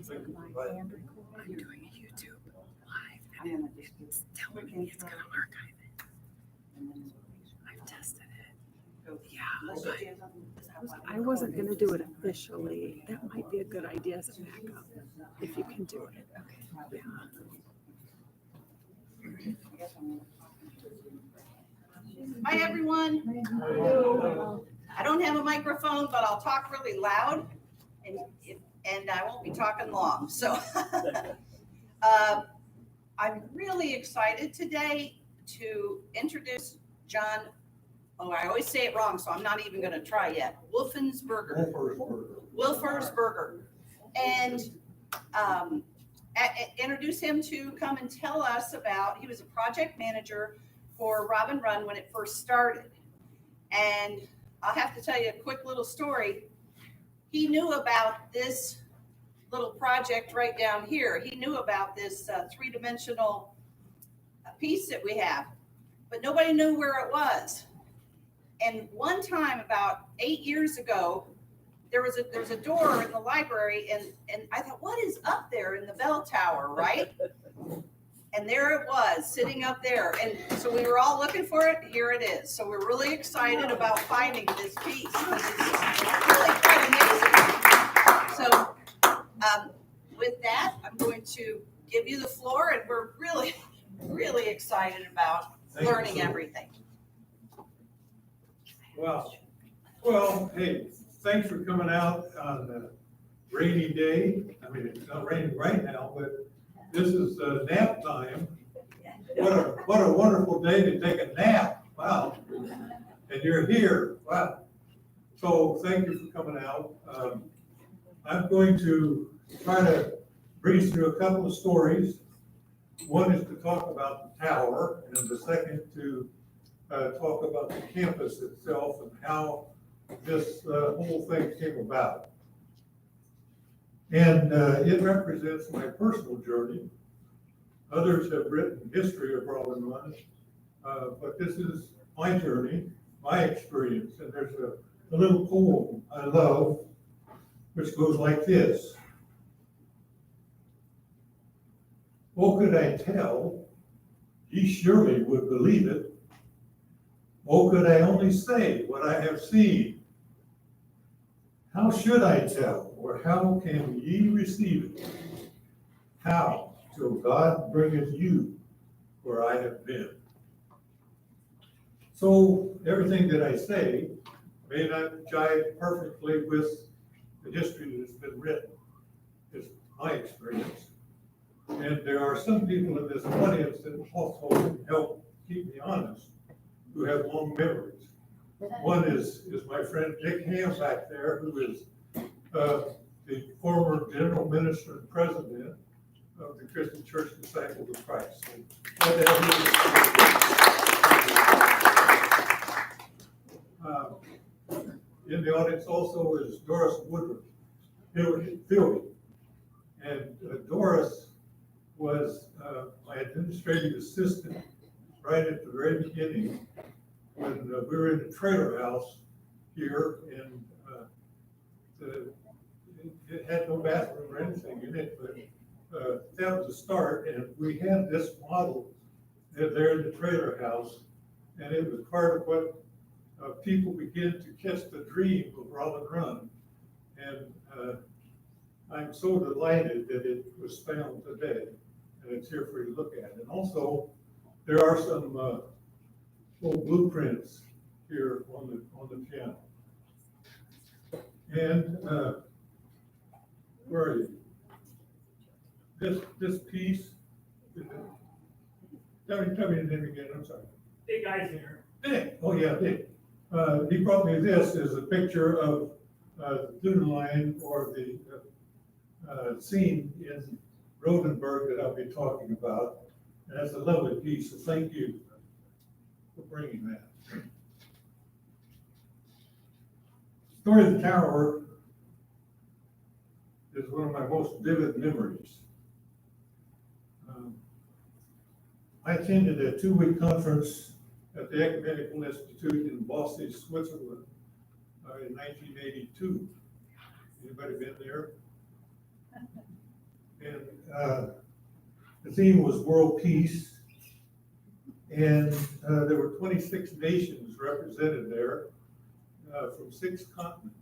I'm doing a YouTube live and it's telling me it's going to archive it. I've tested it. Yeah, I wasn't going to do it officially. That might be a good idea as a backup if you can do it. Okay. Yeah. Hi, everyone. I don't have a microphone, but I'll talk really loud, and I won't be talking long. So I'm really excited today to introduce John. Oh, I always say it wrong, so I'm not even going to try yet. Wolfersberger. And introduce him to come and tell us about, he was a project manager for Robin Run when it first started. And I'll have to tell you a quick little story. He knew about this little project right down here. He knew about this three-dimensional piece that we have, but nobody knew where it was. And one time about 8 years ago, there was a door in the library, and I thought, what is up there in the bell tower, right? And there it was, sitting up there. And so we were all looking for it. Here it is. So we're really excited about finding this piece. It's really quite amazing. So with that, I'm going to give you the floor, and we're really, really excited about learning everything. Wow. Well, hey, thanks for coming out on a rainy day. I mean, it's not raining right now, but this is nap time. What a wonderful day to take a nap. Wow. And you're here. Wow. So thank you for coming out. I'm going to try to breeze through a couple of stories. One is to talk about the tower, and the second to talk about the campus itself and how this whole thing came about. And it represents my personal journey. Others have written history of Robin Run, but this is my journey, my experience. And there's a little poem I love, which goes like this. Oh, could I tell, ye surely would believe it. Oh, could I only say what I have seen? How should I tell, or how can ye receive it? How, till God bringeth you where I have been. So everything that I say may not jive perfectly with the history that's been written. It's my experience. And there are some people in this audience that also help keep me honest, who have long memories. One is my friend Dick Ham back there, who is the former general minister and president of the Christian Church Disciples of Christ. In the audience also is Doris Woodward, Philby. And Doris was my administrative assistant right at the very beginning when we were in the trailer house here, and it had no bathroom or anything in it, but that was the start. And we had this model there in the trailer house, and it was part of what people began to catch the dream of Robin Run. And I'm so delighted that it was found today, and it's here for you to look at. And also, there are some little blueprints here on the piano. And where are you? This piece. Tell me the name again. I'm sorry. Big Eisinger. Dick. Oh yeah, Dick. He brought me this as a picture of the Dune line, or the scene in Rodenberg that I'll be talking about. And that's a lovely piece, so thank you for bringing that. Story of the Tower is one of my most vivid memories. I attended a 2-week conference at the Ecumenical Institute in Basel, Switzerland in 1982. Anybody been there? And the theme was world peace. And there were 26 nations represented there from 6 continents.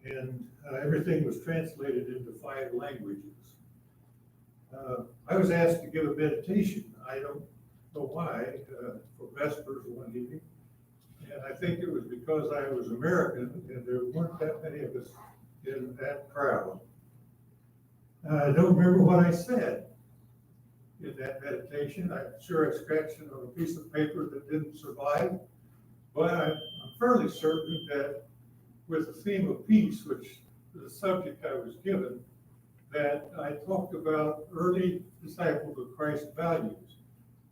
And everything was translated into 5 languages. I was asked to give a meditation. I don't know why, for Vespers one evening. And I think it was because I was American and there weren't that many of us in that crowd. I don't remember what I said in that meditation. I'm sure I scratched it on a piece of paper that didn't survive. But I'm fairly certain that with the theme of peace, which is the subject I was given, that I talked about early disciples of Christ's values.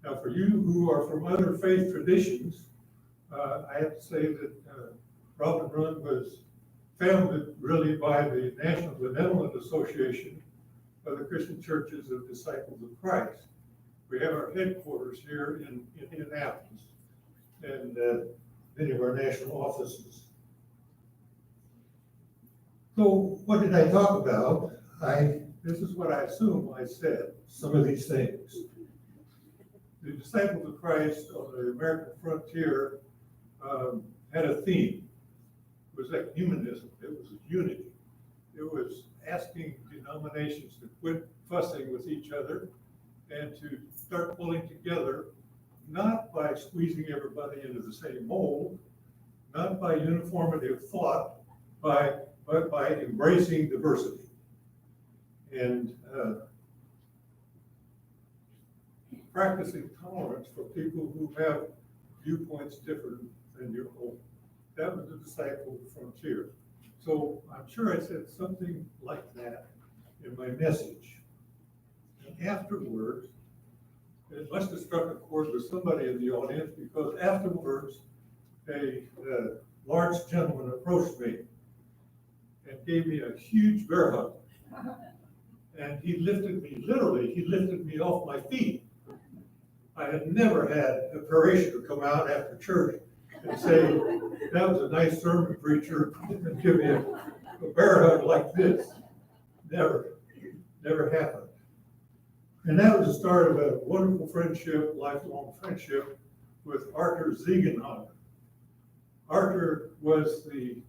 Now, for you who are from other faith traditions, I have to say that Robin Run was founded really by the National Benevolent Association of the Christian Churches of Disciples of Christ. We have our headquarters here in Indianapolis and many of our national offices. So what did I talk about? This is what I assume I said, some of these things. The Disciples of Christ on the American frontier had a theme. It was ecumenism. It was unity. It was asking denominations to quit fussing with each other and to start pulling together, not by squeezing everybody into the same mold, not by uniformity of thought, but by embracing diversity. And practicing tolerance for people who have viewpoints different than your own. That was the disciple frontier. So I'm sure I said something like that in my message. And afterwards, it must have struck a chord with somebody in the audience, because afterwards, a large gentleman approached me and gave me a huge bear hug. And he lifted me, literally, he lifted me off my feet. I had never had a parishioner come out after church and say, that was a nice sermon, preacher, and give me a bear hug like this. Never happened. And that was the start of a wonderful friendship, lifelong friendship with Arthur Ziegenhagen. Arthur was the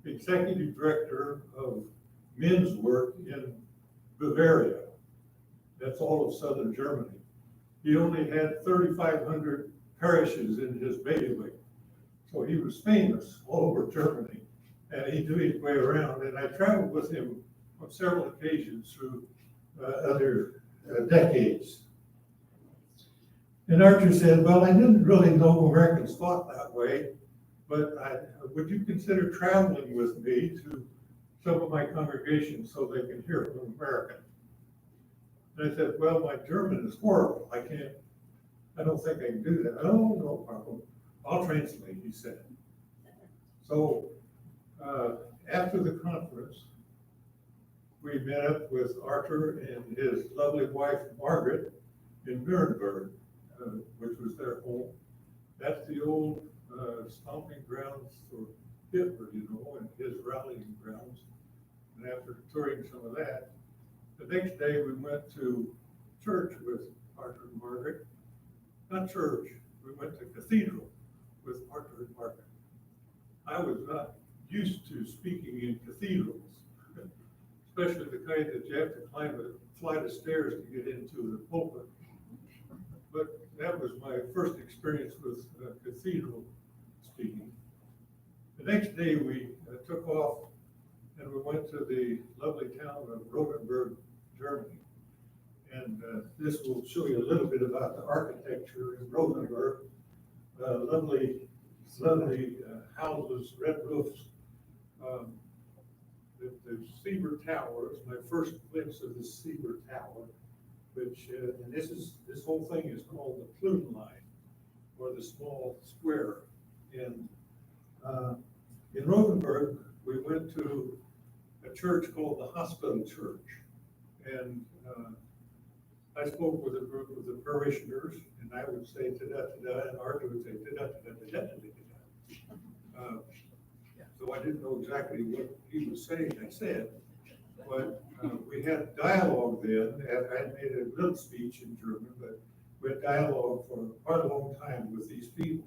executive director of men's work in Bavaria. That's all of southern Germany. He only had 3,500 parishes in his bailiwick. So he was famous all over Germany, and he knew his way around. And I traveled with him on several occasions through other decades. And Arthur said, well, I didn't really know Americans thought that way, but would you consider traveling with me to some of my congregations so they can hear from an American? And I said, well, my German is horrible. I don't think I can do that. Oh, no problem. I'll translate, he said. So after the conference, we met up with Arthur and his lovely wife, Margaret, in Nuremberg, which was their home. That's the old stomping grounds for Hitler, and his rallying grounds. And after touring some of that, the next day we went to church with Arthur and Margaret. Not church, we went to cathedral with Arthur and Margaret. I was not used to speaking in cathedrals, especially the kind that you have to climb a flight of stairs to get into the pulpit. But that was my first experience with cathedral speaking. The next day we took off and we went to the lovely town of Rotenburg, Germany. And this will show you a little bit about the architecture in Rotenburg. Lovely houses, red roofs. The Sieber Tower is my first glimpse of the Sieber Tower, which, and this whole thing is called the Plume Line, or the small square. And in Rotenburg, we went to a church called the Hospital Church. And I spoke with a group of the parishioners, and I would say ta-da-ta-da, and Arthur would say ta-da-ta-da-ta-da-ta-da. So I didn't know exactly what he was saying. I said, But we had dialogue then, and I had made a little speech in German, but we had dialogue for quite a long time with these people.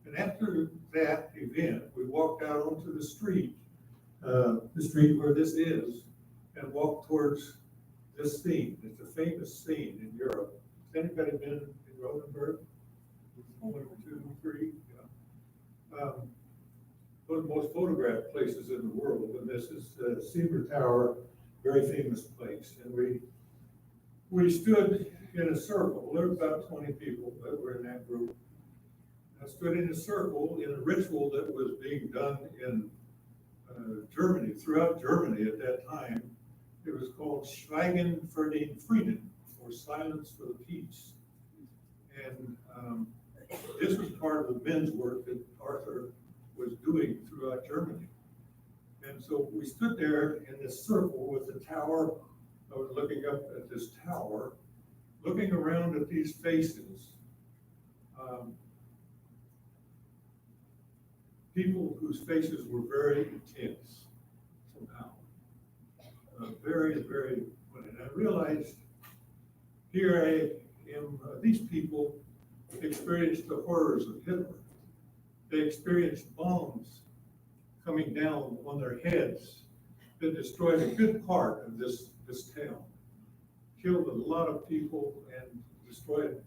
And after that event, we walked out onto the street where this is, and walked towards this scene. It's a famous scene in Europe. Has anybody been in Rosenberg? 1, 2, 3, yeah. One of the most photographed places in the world, and this is Sieber Tower, very famous place. And we stood in a circle. There were about 20 people that were in that group. I stood in a circle in a ritual that was being done in Germany, throughout Germany at that time. It was called Schweigen für den Frieden, or Silence for the Peace. And this was part of the men's work that Arthur was doing throughout Germany. And so we stood there in this circle with the tower. I was looking up at this tower, looking around at these faces. People whose faces were very intense somehow. Very, very, and I realized here I am, these people experienced the horrors of Hitler. They experienced bombs coming down on their heads that destroyed a good part of this town. Killed a lot of people and destroyed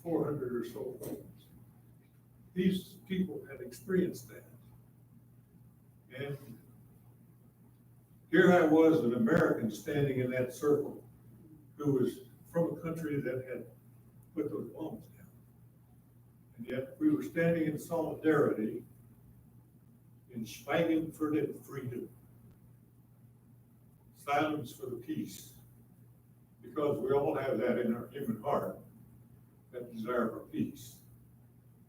400 or so homes. These people had experienced that. And here I was, an American standing in that circle, who was from a country that had put those bombs down. And yet we were standing in solidarity in Schweigen für den Frieden, silence for the peace, because we all have that in our human heart, that desire for peace.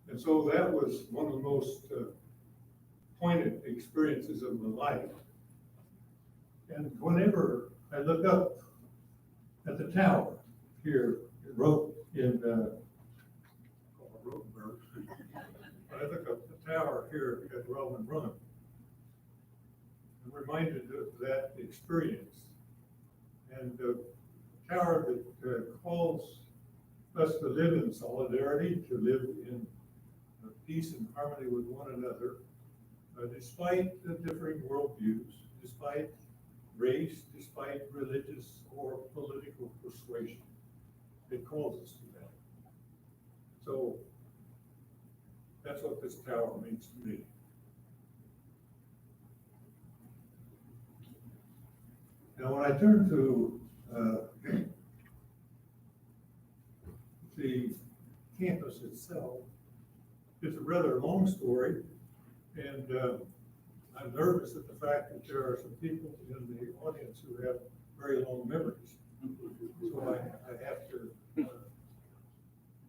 And so that was one of the most poignant experiences of my life. And whenever I look up at the tower here in Rotenberg, I look up the tower here at Roman Run, I'm reminded of that experience. And the tower that calls us to live in solidarity, to live in peace and harmony with one another, despite the differing worldviews, despite race, despite religious or political persuasion. It calls us to that. So that's what this tower means to me. Now, when I turn to the campus itself, it's a rather long story, and I'm nervous at the fact that there are some people in the audience who have very long memories. So I have to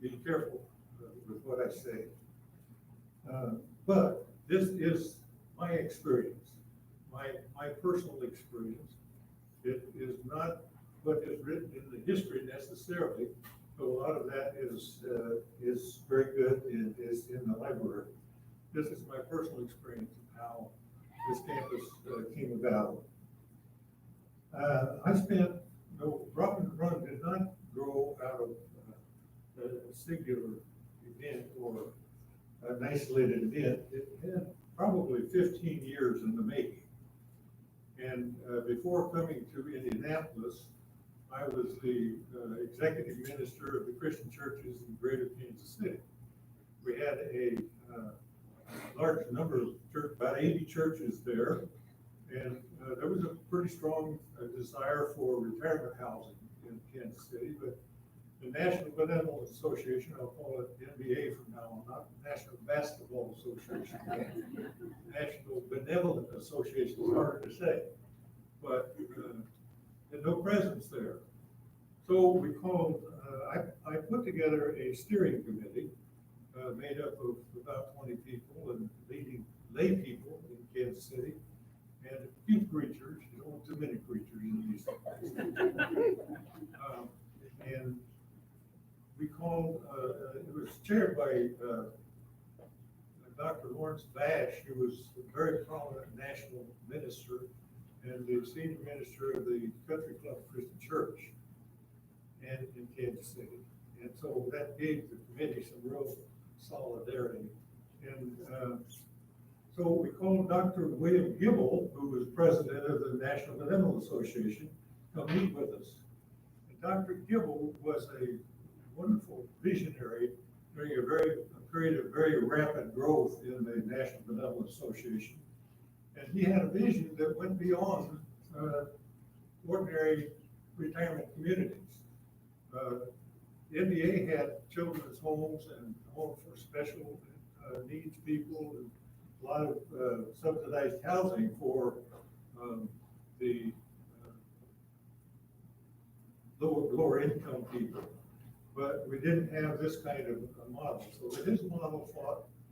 be careful with what I say. But this is my experience, my personal experience. It is not what is written in the history necessarily, but a lot of that is very good and is in the library. This is my personal experience of how this campus came about. Robin Run did not grow out of a singular event or an isolated event. It had probably 15 years in the making. And before coming to Indianapolis, I was the executive minister of the Christian churches in Greater Kansas City. We had a large number of about 80 churches there, and there was a pretty strong desire for retirement housing in Kansas City, but the National Benevolent Association, I'll call it NBA from now on, not National Basketball Association, National Benevolent Association is harder to say, but had no presence there. So we called, I put together a steering committee made up of about 20 people and leading lay people in Kansas City and a few preachers. You don't want too many preachers in these things. And we called, it was chaired by Dr. Lawrence Bash, who was a very prominent national minister and the senior minister of the Country Club Christian Church and in Kansas City. And so that gave the committee some real solidarity. And so we called Dr. William Gibble, who was president of the National Benevolent Association, to meet with us. And Dr. Gibble was a wonderful visionary during a period of very rapid growth in the National Benevolent Association. And he had a vision that went beyond ordinary retirement communities. The NBA had children's homes and homes for special needs people, and a lot of subsidized housing for the lower income people. But we didn't have this kind of a model. So his model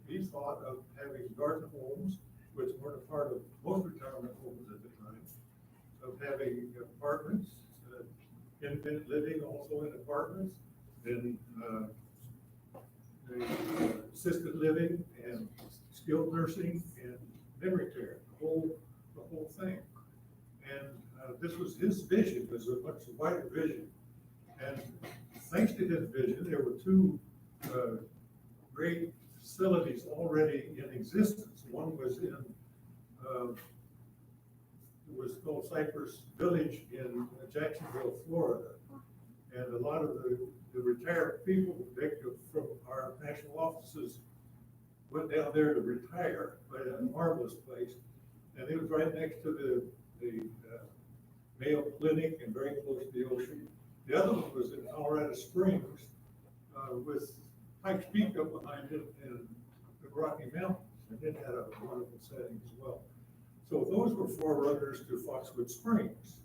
he thought of having garden homes, which weren't a part of most retirement homes at the time, of having apartments, independent living also in apartments, then assisted living and skilled nursing and memory care, the whole thing. And this was his vision, was a much wider vision. And thanks to his vision, there were two great facilities already in existence. One was in, it was called Cypress Village in Jacksonville, Florida. And a lot of the retired people from our national offices went down there to retire, but a marvelous place. And it was right next to the Mayo Clinic and very close to the ocean. The other one was in Colorado Springs with Pikes Peak up behind it and the Rocky Mountains, and it had a wonderful setting as well. So those were forerunners to Foxwood Springs.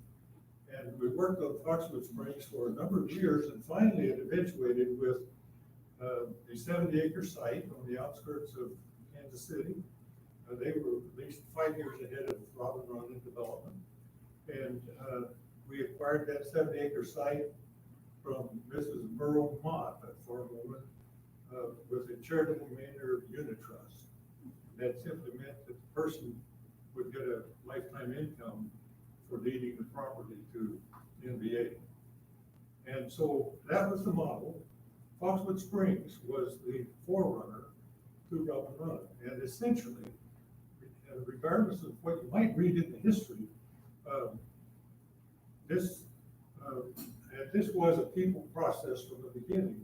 And we worked on Foxwood Springs for a number of years, and finally it eventuated with a 70-acre site on the outskirts of Kansas City. They were at least 5 years ahead of Robin Run in development. And we acquired that 70-acre site from Mrs. Merle Mott, a farm woman, with a charitable manor unit trust. That simply meant that the person would get a lifetime income for deeding the property to NBA. And so that was the model. Foxwood Springs was the forerunner to Robin Run. And essentially, regardless of what you might read in the history, this was a people process from the beginning,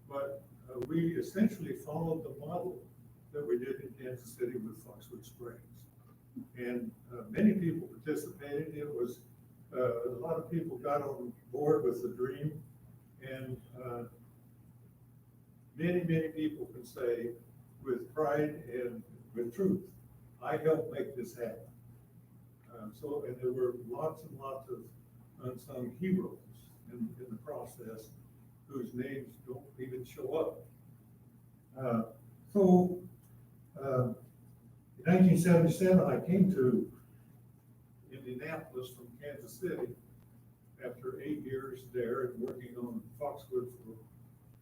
but we essentially followed the model that we did in Kansas City with Foxwood Springs. And many people participated. It was, a lot of people got on board with the dream, and many people can say with pride and with truth, I helped make this happen. And there were lots and lots of unsung heroes in the process whose names don't even show up. In 1977, I came to Indianapolis from Kansas City after 8 years there and working on Foxwood for a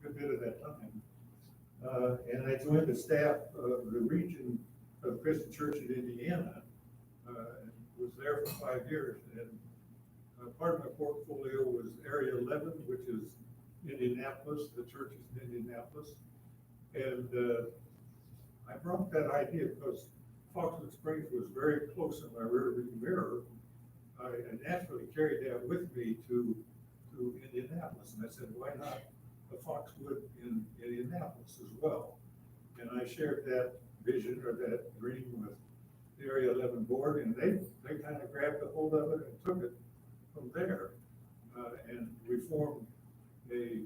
good bit of that time. And I joined the staff of the region of Christian Church in Indiana, and was there for 5 years. And part of my portfolio was Area 11, which is Indianapolis, the church is in Indianapolis. And I brought that idea because Foxwood Springs was very close in my rearview mirror. I naturally carried that with me to Indianapolis. And I said, why not a Foxwood in Indianapolis as well? And I shared that vision or that dream with the Area 11 board, and they kind of grabbed a hold of it and took it from there. And we formed a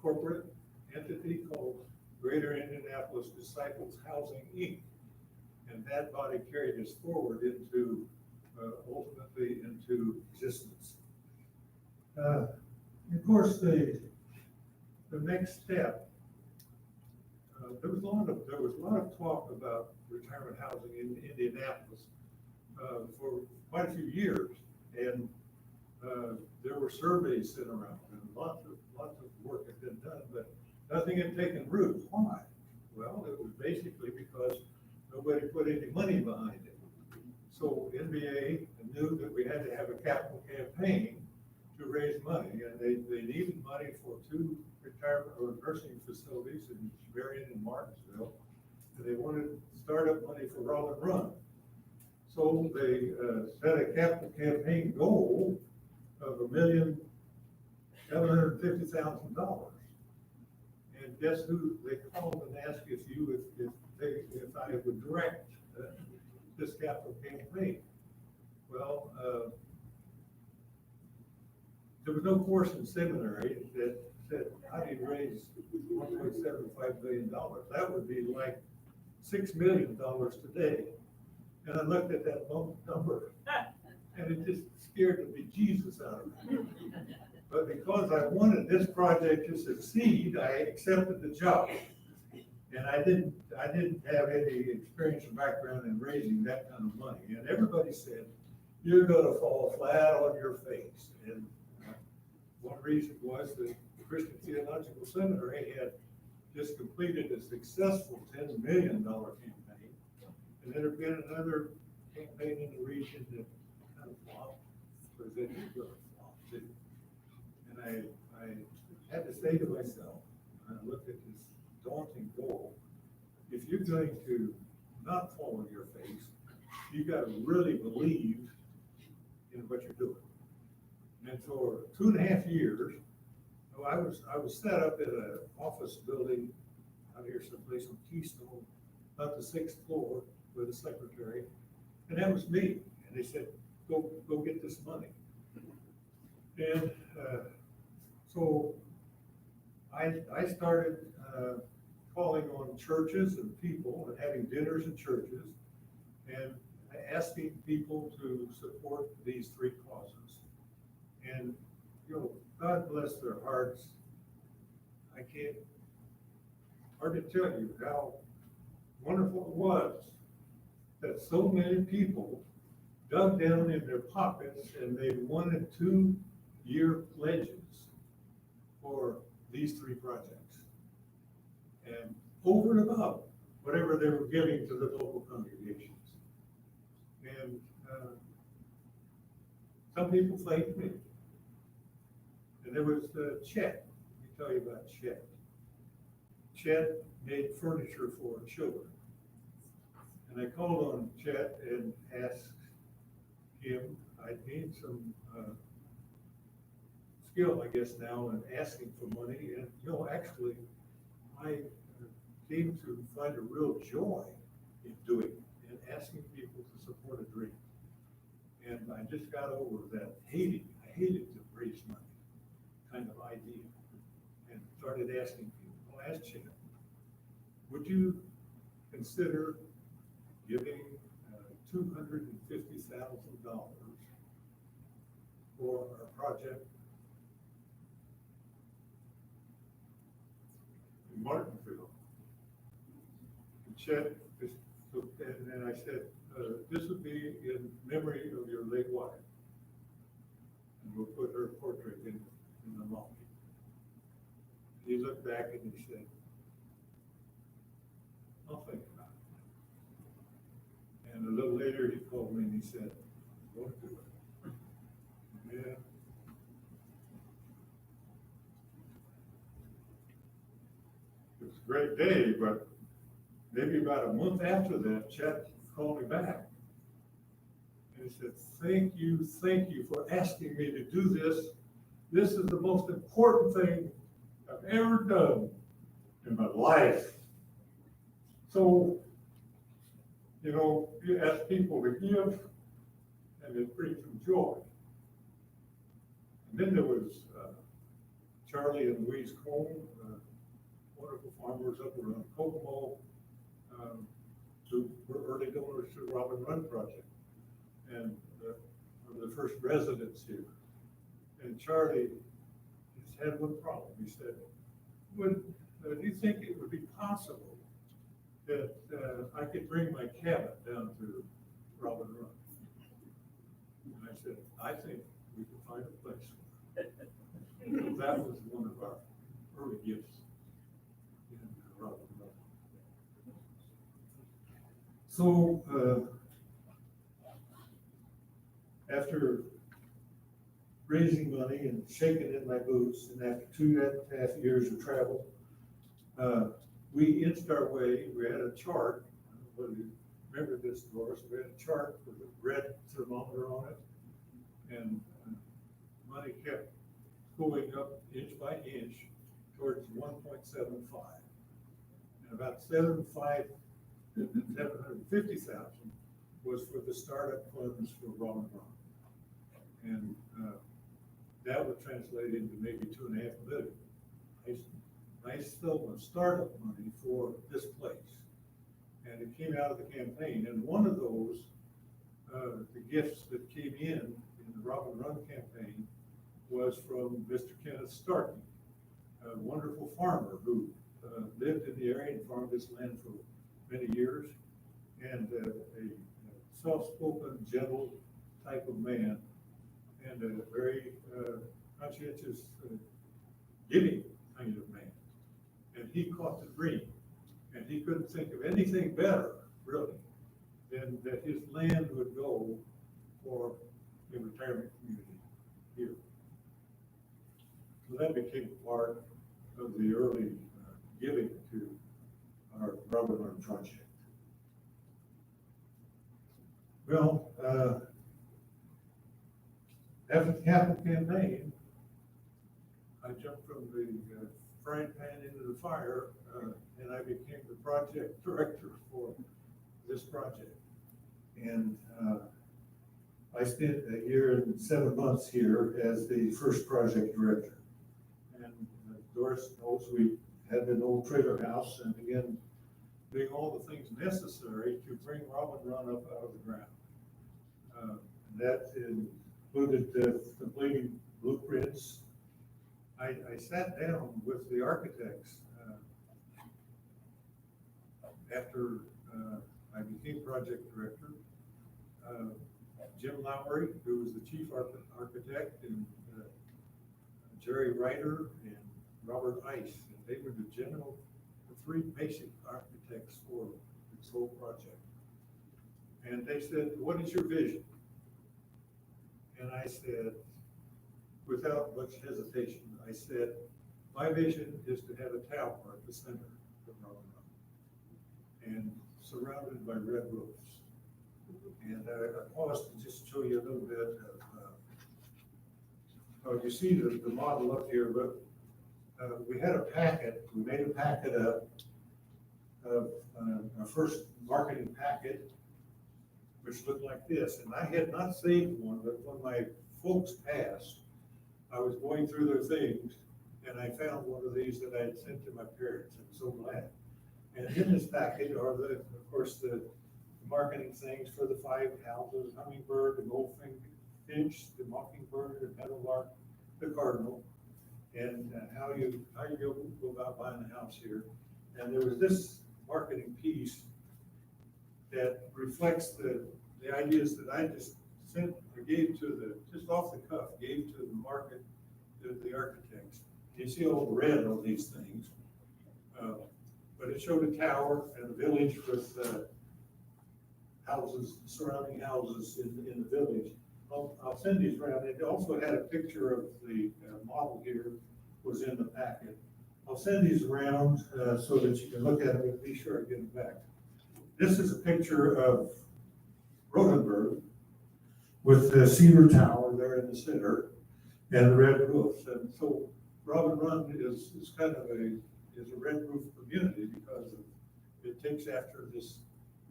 corporate entity called Greater Indianapolis Disciples Housing, Inc. And that body carried us forward into, ultimately into existence. Of course, the next step, there was a lot of talk about retirement housing in Indianapolis for quite a few years, and there were surveys sent around, and lots of work had been done, but nothing had taken root. Why? Well, it was basically because nobody put any money behind it. So NBA knew that we had to have a capital campaign to raise money, and they needed money for 2 retirement or nursing facilities in Marion and Martinsville. And they wanted startup money for Robin Run. So they set a capital campaign goal of $1,750,000. And guess who they called and asked if I would direct this capital campaign? Well, there was no course in seminary that said, how do you raise $1.75 billion? That would be like $6 million today. And I looked at that number and it just scared the bejesus out of me. But because I wanted this project to succeed, I accepted the job. And I didn't have any experience or background in raising that kind of money. And everybody said, you're gonna fall flat on your face. And one reason was that the Christian Theological Seminary had just completed a successful $10 million campaign. And there had been another campaign in the region that kind of flopped, because it was going to flop too. And I had to say to myself, when I looked at this daunting goal, if you're going to not fall on your face, you got to really believe in what you're doing. And for 2.5 years, I was set up in an office building out here someplace on Keystone, about the 6th floor with a secretary, and that was me. And they said, go get this money. And so I started calling on churches and people and having dinners in churches and asking people to support these 3 causes. And, God bless their hearts. I can't hardly tell you how wonderful it was that so many people dug down in their pockets and they wanted 2-year pledges for these 3 projects. And over and above whatever they were giving to the local congregations. And some people thanked me. And there was Chet. Let me tell you about Chet. Chet made furniture for children. And I called on Chet and asked him, I need some skill, I guess now, in asking for money. And, actually, I came to find a real joy in doing it and asking people to support a dream. And I just got over that I hated to raise money kind of idea, and started asking people. I'll ask Chet, would you consider giving $250,000 for a project in Martinsville? And Chet, and I said, this would be in memory of your late wife. And we'll put her portrait in the lobby. He looked back and he said, I'll think about it. And a little later he called me and he said, don't do it. Yeah. It was a great day, but maybe about a month after that, Chet called me back. And he said, thank you for asking me to do this. This is the most important thing I've ever done in my life. So, you ask people to give, and it brings them joy. And then there was Charlie and Louise Cone, wonderful farmers up around Kokomo, who were early donors to the Robin Run Project, and one of the first residents here. And Charlie just had one problem. He said, do you think it would be possible that I could bring my cabin down to Robin Run? And I said, I think we can find a place for it. So that was one of our early gifts in Robin Run. So after raising money and shaking in my boots, and after 2.5 years of travel, we inched our way. We had a chart. I don't know whether you remember this, Doris. We had a chart with a red thermometer on it, and money kept going up inch by inch towards 1.75. And about 750,000 was for the startup funds for Raw and Raw. And that would translate into maybe 2.5 million. Nice sum of startup money for this place. And it came out of the campaign. And one of those, the gifts that came in the Rob and Run campaign, was from Mr. Kenneth Starkey, a wonderful farmer who lived in the area and farmed this land for many years, and a soft-spoken, gentle type of man, and a very conscientious, giving kind of man. And he caught the dream, and he couldn't think of anything better, really, than that his land would go for a retirement community here. So that became part of the early giving to our Robert Run project. Well, after the capital campaign, I jumped from the frying pan into the fire, and I became the project director for this project. And I spent 1 year and 7 months here as the first project director. And Doris knows we had an old trailer house and began doing all the things necessary to bring Rob and Run up out of the ground. That included completing blueprints. I sat down with the architects after I became project director. Jim Lowry, who was the chief architect, and Jerry Ryder and Robert Ice, and they were the three basic architects for this whole project. And they said, "What is your vision?" And I said, without much hesitation, I said, "My vision is to have a tower at the center of Rob and Run, and surrounded by red roofs." And I paused to just show you a little bit of, you see the model up here, but we had a packet, we made a packet up of our first marketing packet, which looked like this. And I had not saved one, but when my folks passed, I was going through their things, and I found one of these that I had sent to my parents. I'm so glad. And in this packet are of course, the marketing things for the 5 houses: hummingbird, the goldfinch, the mockingbird, the meadowlark, the cardinal, and how you go about buying a house here. And there was this marketing piece that reflects the ideas that I just sent or gave to just off the cuff, gave to the market, to the architects. You see all the red on these things, but it showed a tower and a village with houses, surrounding houses in the village. I'll send these around. It also had a picture of the model here, was in the packet. I'll send these around so that you can look at them and be sure to get them back. This is a picture of Rodenberg with the cedar tower there in the center and the red roofs. And so Rob and Run is kind of a red roof community because it takes after this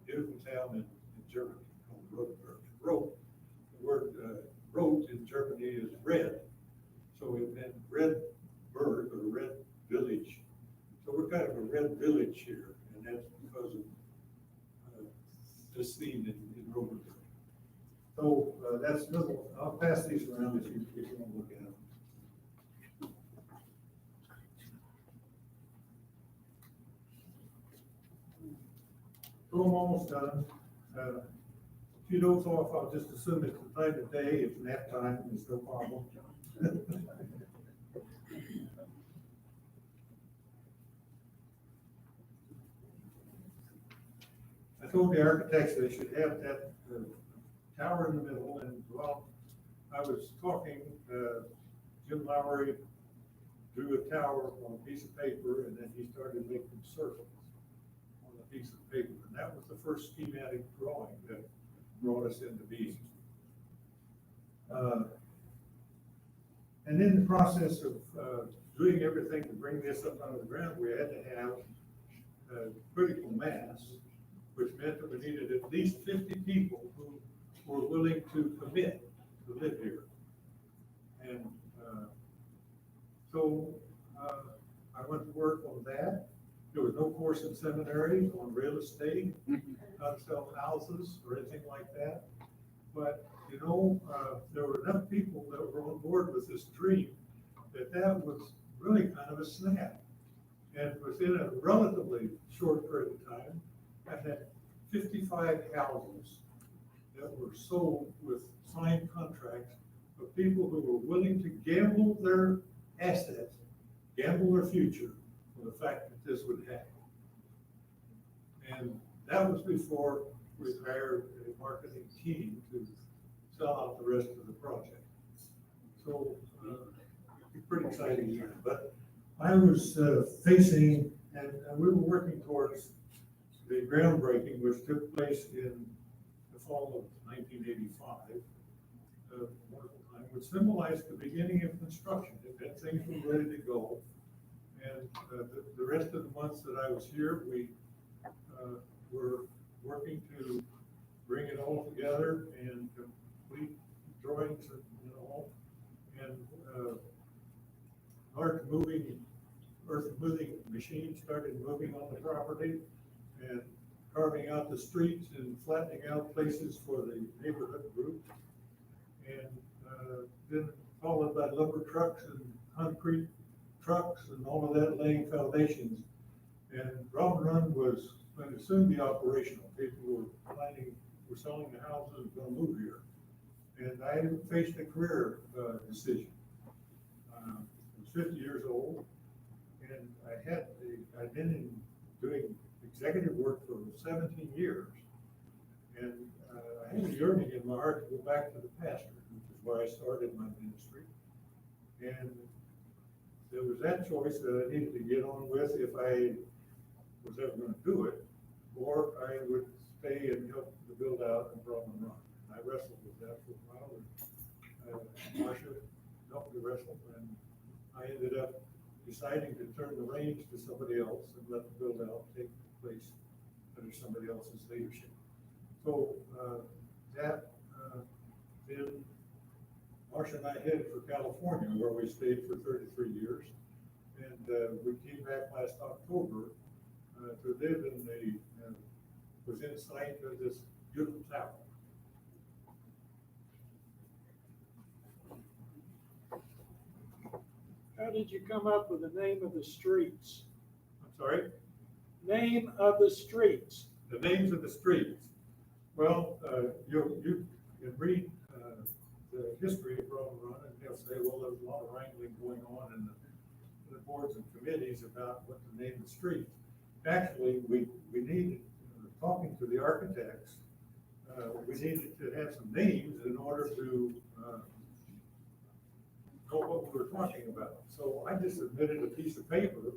beautiful town in Germany called Rodenberg. The word Rot in Germany is red, so it meant red bird or red village. So we're kind of a red village here, and that's because of this theme in Rodenberg. So that's little. I'll pass these around if you want to look at them. So I'm almost done. If you don't off, I'll just assume it's the time of day. It's nap time. It's no problem. I told the architects they should have that tower in the middle, and well, I was talking, Jim Lowry drew a tower on a piece of paper, and then he started making circles on a piece of paper, and that was the first schematic drawing that brought us into being. And in the process of doing everything to bring this up out of the ground, we had to have critical mass, which meant that we needed at least 50 people who were willing to commit to live here. And so I went to work on that. There was no course in seminary on real estate, how to sell houses or anything like that. But, you know, there were enough people that were on board with this dream that was really kind of a snap. And within a relatively short period of time, I had 55 houses that were sold with signed contracts of people who were willing to gamble their assets, gamble their future for the fact that this would happen. And that was before we hired a marketing team to sell out the rest of the project. So it's pretty exciting year. But I was facing, and we were working towards the groundbreaking, which took place in the fall of 1985. Wonderful time, which symbolized the beginning of construction. That things were ready to go. And the rest of the months that I was here, we were working to bring it all together and complete drawings and all. And earth moving machines started moving on the property and carving out the streets and flattening out places for the neighborhood group. And then followed by lumber trucks and concrete trucks and all of that, laying foundations. And Robin Run was going to soon be operational. People were selling the houses, going to move here. And I faced a career decision. I was 50 years old, and I'd been doing executive work for 17 years. And I had a yearning in my heart to go back to the pastorate, which is where I started my ministry. And there was that choice that I needed to get on with if I was ever going to do it, or I would stay and help to build out and Robin Run. I wrestled with that for a while, and Marcia helped me wrestle, and I ended up deciding to turn the reins to somebody else and let the build out take place under somebody else's leadership. So then Marcia and I headed for California, where we stayed for 33 years, and we came back last October to live in within sight of this beautiful tower. How did you come up with the name of the streets? I'm sorry? Name of the streets. The names of the streets. Well, you can read the history of Robin Run, and they'll say, well, there was a lot of wrangling going on in the boards and committees about what to name the streets. Actually, we needed, talking to the architects, we needed to have some names in order to know what we were talking about. So I just submitted a piece of paper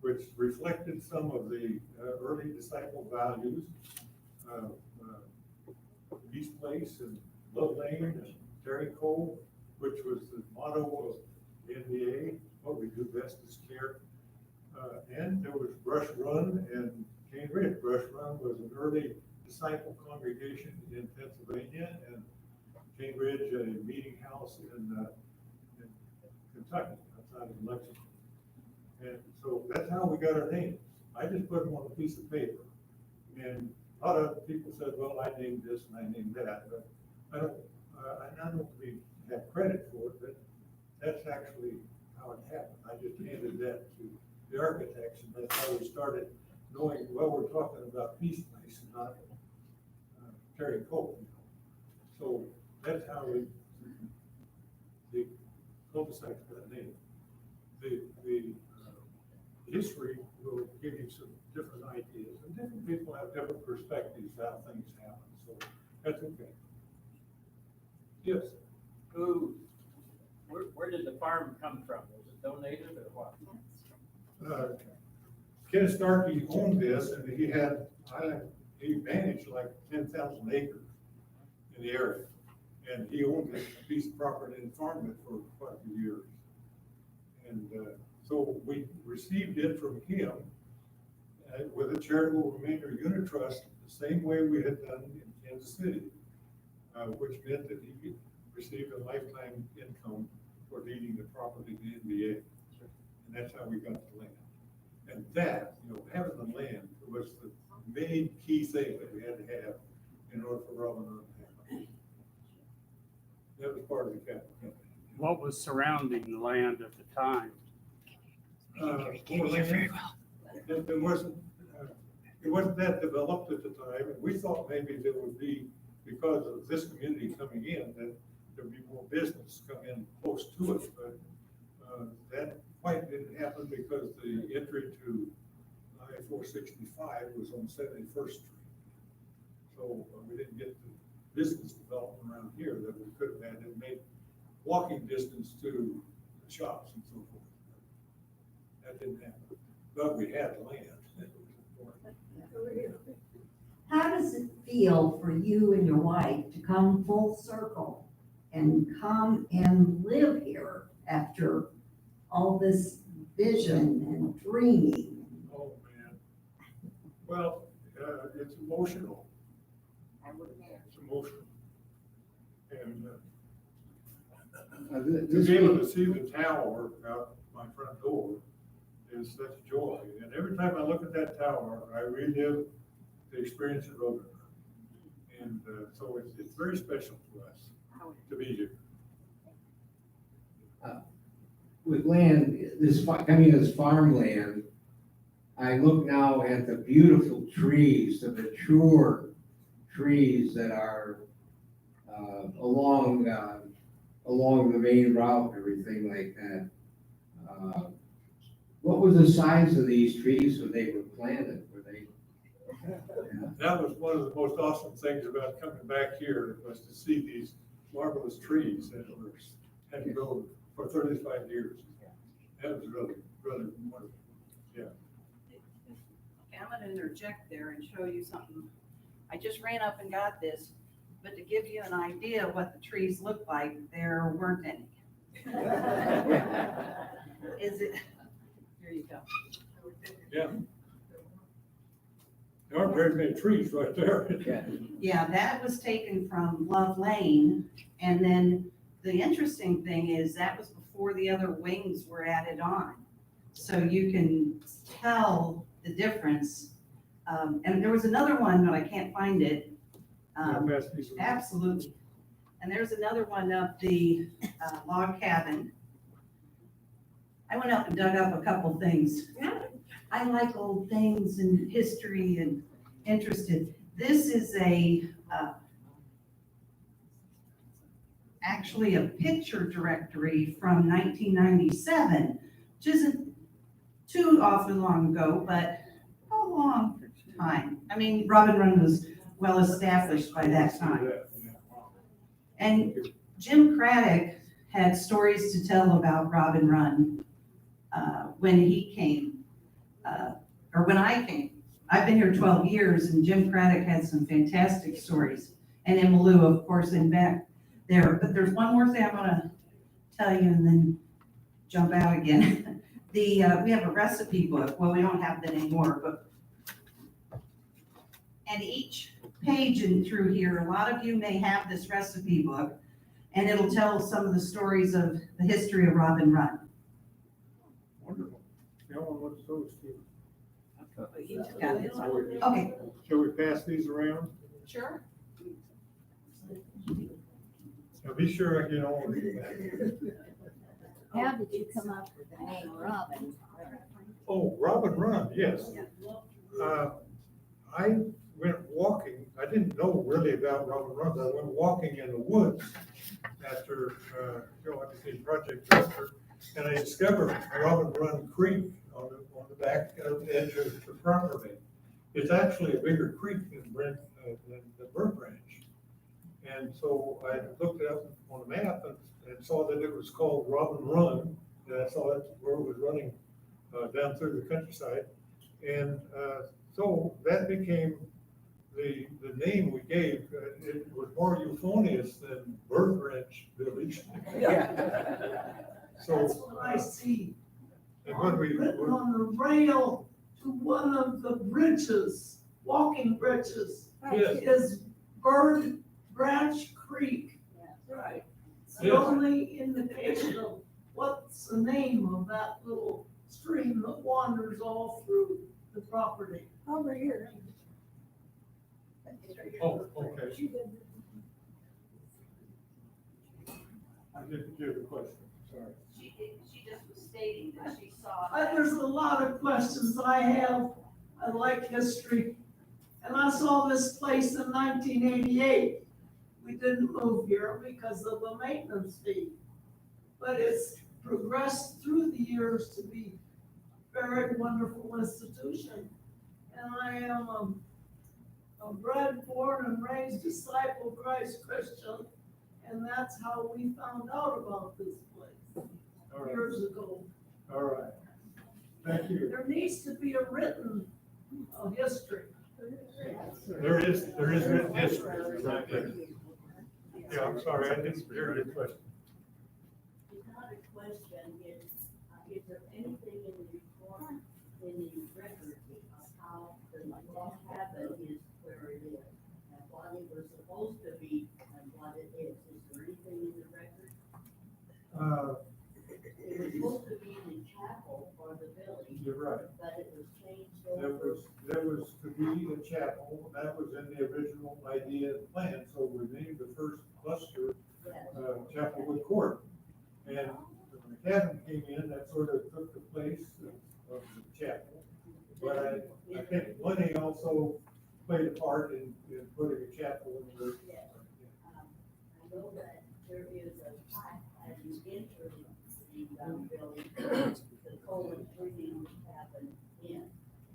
which reflected some of the early disciple values, Peace Place and Love Lane and Terry Cove, which was the motto of NBA, what we do best is care. And there was Brush Run and Cane Ridge. Brush Run was an early disciple congregation in Pennsylvania, and Cane Ridge, a meeting house in Kentucky, outside of Lexington. And so that's how we got our names. I just put them on a piece of paper. And a lot of people said, well, I named this and I named that, but I don't have credit for it, but that's actually how it happened. I just handed that to the architects, and that's how we started knowing, well, we're talking about Peace Place and not Terry Cove. So that's how the cul-de-sac got named. The history will give you some different ideas, and different people have different perspectives how things happen, so that's okay. Yes. Where did the farm come from? Was it donated or what? Ken Starkey owned this, and he managed like 10,000 acres in the area. And he owned this piece of property and farmed it for quite a few years. And so we received it from him with a charitable remainder unit trust, the same way we had done in Kansas City, which meant that he received a lifetime income for deeding the property to the NBA. And that's how we got the land. And that, having the land was the main key thing that we had to have in order for Robin Run to happen. That was part of the capital company. What was surrounding the land at the time? More land. It wasn't that developed at the time, and we thought maybe there would be, because of this community coming in, that there'd be more business come in close to it, but that quite didn't happen because the entry to I-465 was on 71st Street. So we didn't get the business development around here that we could have had and made walking distance to the shops and so forth. That didn't happen, but we had land. How does it feel for you and your wife to come full circle and come and live here after all this vision and dreaming? Oh, man. Well, it's emotional. It's emotional. And to be able to see the tower out my front door is such joy. And every time I look at that tower, I relive the experience at Robin Run. And so it's very special to us to be here. With land, coming as farmland, I look now at the beautiful trees, the mature trees that are along the main route, everything like that. What was the size of these trees when they were planted? Were they? That was one of the most awesome things about coming back here, was to see these marvelous trees that had grown for 35 years. That was really, really wonderful. Yeah. Okay, I'm gonna interject there and show you something. I just ran up and got this, but to give you an idea of what the trees look like, there weren't any. Is it? Here you go. Yeah. There aren't very many trees right there. Yeah, that was taken from Love Lane, and then the interesting thing is that was before the other wings were added on. So you can tell the difference. And there was another one, but I can't find it. Absolutely. And there's another one up the log cabin. I went up and dug up a couple things. I like old things and history and interested. This is actually a picture directory from 1997, which isn't too awfully long ago, but a long time. I mean, Robin Run was well established by that time. And Jim Craddock had stories to tell about Robin Run when he came, or when I came. I've been here 12 years, and Jim Craddock had some fantastic stories. And in Malou, of course, in back there. But there's one more thing I want to tell you and then jump out again. We have a recipe book. Well, we don't have that anymore, but and each page in through here, a lot of you may have this recipe book, and it'll tell some of the stories of the history of Robin Run. Wonderful. What's those two? He just got his. Okay, Shall we pass these around? sure. Now be sure I get all of these back. How did you come up with the name Robin? Oh, Robin Run, yes. I went walking. I didn't know really about Robin Run. I went walking in the woods after I became project director, and I discovered Robin Run Creek on the back edge of the property. It's actually a bigger creek than the Bird Branch. And so I looked it up on the map and saw that it was called Robin Run. And I saw that where it was running down through the countryside. And so that became the name we gave. It was more euphonious than Bird Ranch Village. So, That's what I see. and when we, Written on the rail to one of the bridges, walking bridges, yes, is Bird Branch Creek. Right. It's the Yes. only indication of what's the name of that little stream that wanders all through the property. Over here. oh, okay. I didn't hear the question, sorry. She just was stating that she saw. There's a lot of questions I have. I like history. And I saw this place in 1988. We didn't move here because of the maintenance fee. But it's progressed through the years to be a very wonderful institution. And I am a bred, born, and raised disciple Christ Christian. And that's how we found out about this place All right, years ago. all right. Thank you. There needs to be a written history. There is written history. Right there. Yeah, I'm sorry, I didn't hear your question. It's not a question, is there anything in the report, in the record of how the log cabin is where it is? And what it was supposed to be and what it is? Is there anything in the record? It was supposed to be in the chapel for the village, You're right. but it was changed There over. was to be a chapel, that was in the original idea and plan, so we named the first cluster, Chapelwood Court. And when the cabin came in, that sort of took the place of the chapel. But I think money also played a part in putting a chapel in the. I know that there is a pipe as you enter the building, the colon breathing happened in.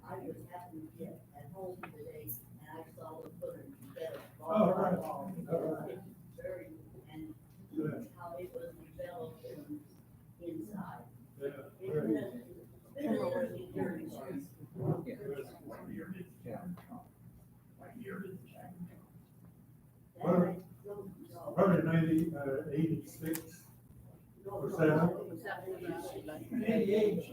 I was happened to get at home today and I saw the footage together. Oh, right. All right. It's very, and Good. how it was developed inside. Yeah, It's very been a interesting journey. Probably 86 or 7. 88.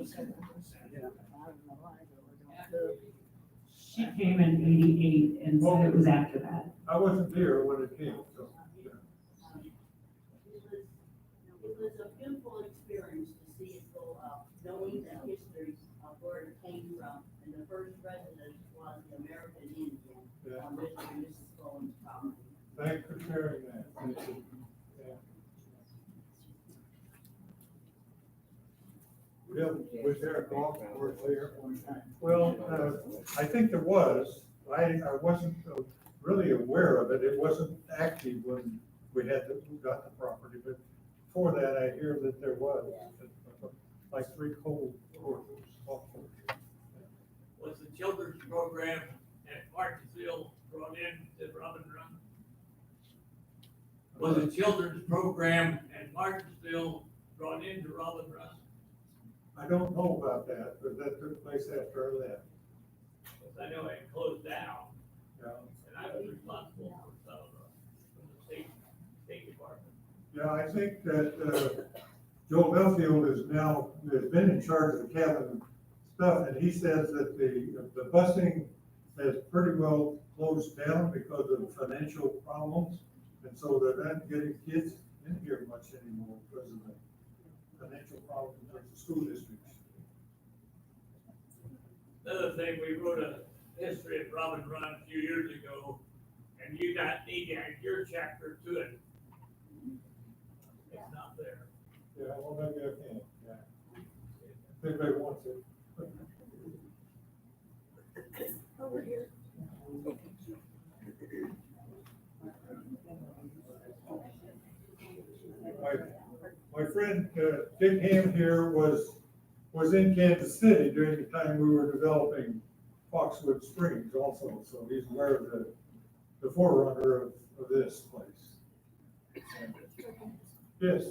She came in 88 and said it was after that. I wasn't there when it came, so. Yeah. It was a beautiful experience to see it go up, knowing the history of where it came from, and the first resident was the American Indian Yeah. on Mr. and Mrs. Cohen's property. Thanks for sharing that. Thank you. Yeah. Was there a golf course there at one time? Well, I think there was. I wasn't really aware of it. It wasn't active when we got the property, but before that, I hear that there was, like 3 cold courses, golf courses. Was the children's program at Martinsville brought in to Robin Run? Was the children's program at Martinsville brought into Robin Run? I don't know about that, but that took place after I left. Because I know it closed down, Yeah. and I was responsible for some of from the state department. Yeah, I think that Joe Belfield has been in charge of the cabin stuff, and he says that the busing has pretty well closed down because of financial problems. And so they're not getting kids in here much anymore because of the financial problems of the school districts. Another thing, we wrote a history of Robin Run a few years ago, and you need to add your chapter to it. It's not there. Yeah, well, maybe I can, yeah. If anybody wants it. Over here. My friend Dick Ham here was in Kansas City during the time we were developing Foxwood Springs also, so he's aware of the forerunner of this place. Yes,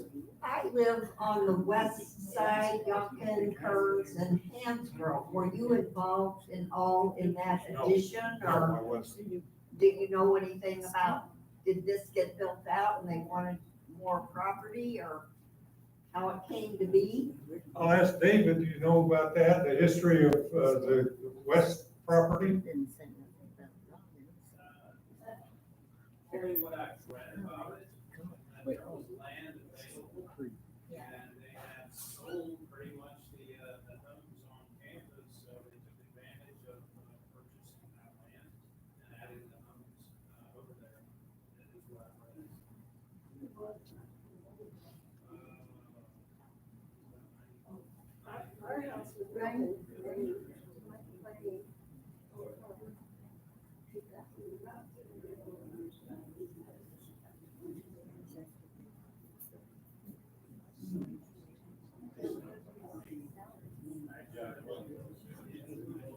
I live on the west side, Yonkin, Kearns, and Hansborough. Were you involved in that No. addition, no, or I wasn't. do you know anything about, did this get built out and they wanted more property, or how it came to be? I'll ask David, do you know about that, the history of the west property? Only what I've read about it, that there was land available, and they had sold pretty much the homes on campus, so they took advantage of purchasing that land and adding the homes over there. That is what I've read.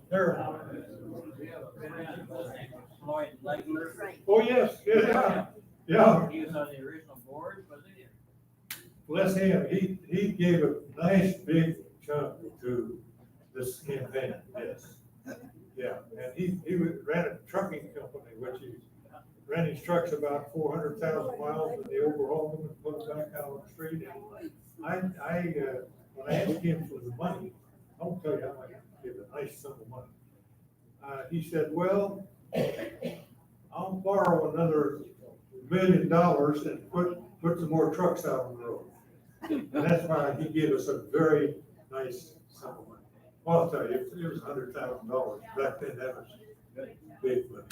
There. Floyd Legler. Oh, yes, yeah, yeah. He was on the original board, wasn't he? Bless him, he gave a nice big chunk to this campaign, yes. Yeah, and he ran a trucking company, which he ran his trucks about 400,000 miles, and they overhauled them and put them back out on the street. And when I asked him for the money, I'll tell you how much, he gave a nice sum of money. He said, well, I'll borrow another $1 million and put some more trucks out on the road. And that's why he gave us a very nice sum of money. Well, I'll tell you, it was $100,000. Back then, that was big money.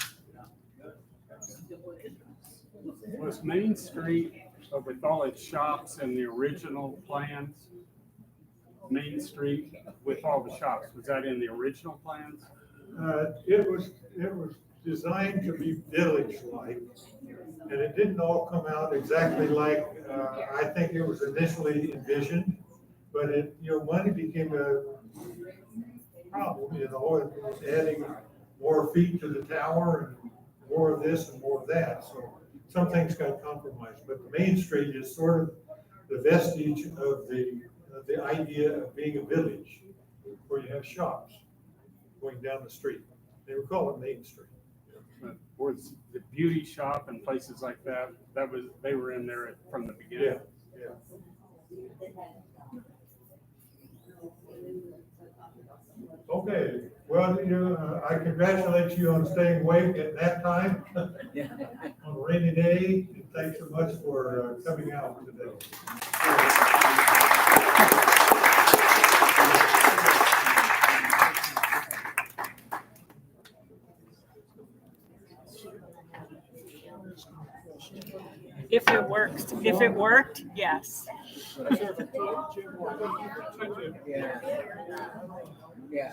Was Main Street, with all its shops and the original plans, Main Street with all the shops, was that in the original plans? It was designed to be village-like, and it didn't all come out exactly like I think it was initially envisioned. But money became a problem, adding more feet to the tower and more of this and more of that. So some things got compromised, but the Main Street is sort of the vestige of the idea of being a village where you have shops going down the street. They were calling Main Street. Was the beauty shop and places like that, they were in there from the beginning? Yeah. Okay, well, I congratulate you on staying awake at that time on a rainy day. And thanks so much for coming out today. If it worked, yes. Yeah. Yeah.